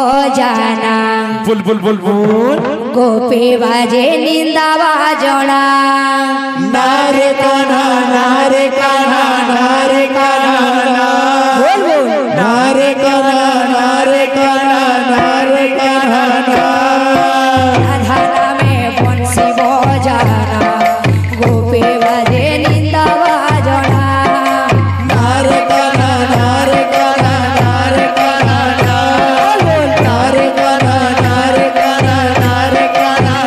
बजाना bull bull bull bull गोपी बाजे निंदा बाजना नारे कान्हा नारे कान्हा नारे कान्हा बोल बोल नारे कान्हा नारे कान्हा नारे कान्हा राधा में बंसी बजाना गोपी बाजे निंदा बाजना नारे कान्हा नारे कान्हा नारे कान्हा नारे कान्हा नारे कान्हा नारे कान्हा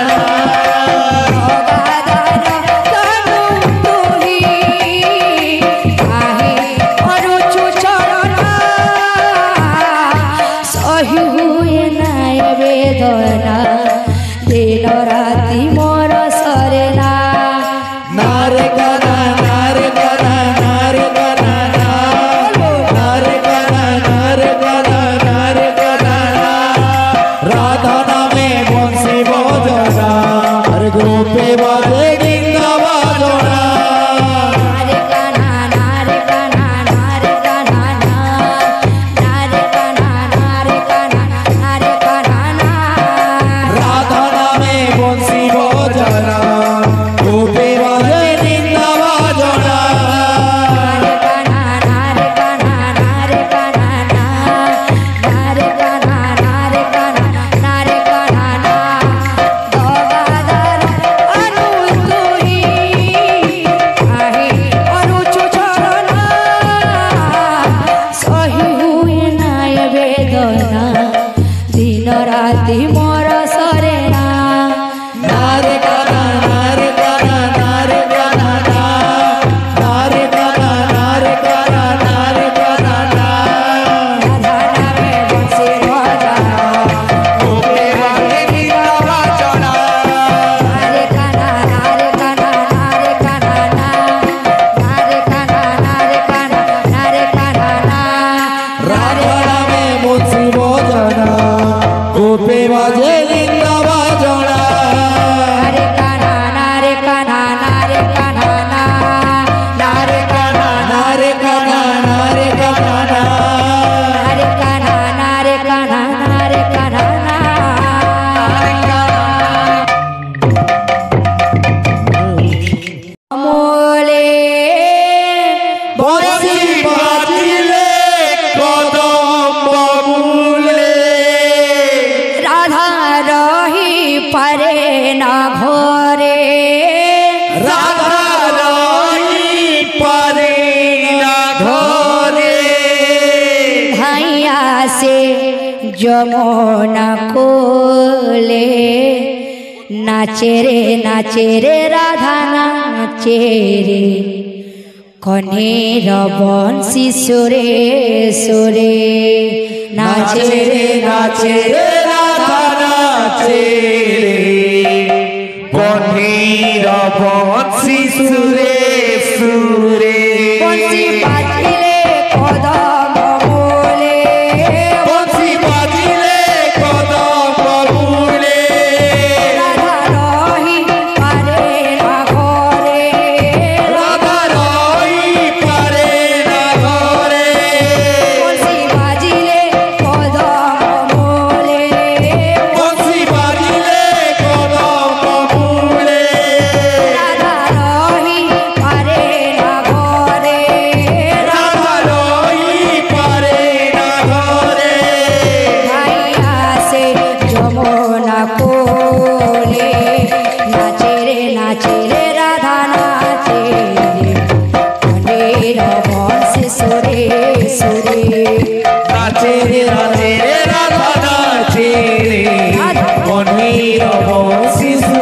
सही हुए नाय वेदना दिन राति मोर सरेना नारे कान्हा नारे कान्हा नारे कान्हा नारे कान्हा नारे कान्हा नारे कान्हा राधा नामे बंसी बजना अरे गोपी बाजे निंदा बजना नारे कान्हा नारे कान्हा नारे कान्हा नारे कान्हा नारे कान्हा नारे कान्हा राधा नामे बंसी बजना गोपी बाजे निंदा बजना नारे कान्हा नारे कान्हा नारे कान्हा नारे कान्हा नारे कान्हा नारे कान्हा गंगाधर अनु तुही आहे अरुचु चरणा सही हुए नाय वेदना दिन राति मोर सरेना नारे कान्हा नारे कान्हा नारे कान्हा नारे कान्हा नारे कान्हा नारे कान्हा राधा नामे बंसी बजाना गोपी बाजे निंदा बजना नारे कान्हा नारे कान्हा नारे कान्हा नारे कान्हा नारे कान्हा नारे कान्हा राधा नामे बंसी बजना गोपी बाजे निंदा बजना नारे कान्हा नारे कान्हा नारे कान्हा नारे कान्हा नारे कान्हा नारे कान्हा नारे कान्हा नारे कान्हा नारे कान्हा मोले बंसी बाजिले कदम बबूले राधा रही परे न घोरे राधा रही परे ना घरे धैया से जमुना कोले नाचे रे राधा नाचे रे कनेर बंसी सुरे सुरे नाचे रे राधा नाचे रे कन्हीर बंसी सुरे सुरे बंसी बाजिले कदम बोले बंसी बाजिले कदम बबूले राधा रही पारे न घरे राधा रही परे ना घरे बंसी बाजिले कदम बोले बंसी बाजिले कदम बबूले राधा रही पारे न घरे राधा रही परे ना घरे भैया से जमुना कोले नाचे रे राधा नाचे रे कनेर बंसी सुरे सुरे नाचे रे राधा नाचे रे कन्हीर बंसी सुरे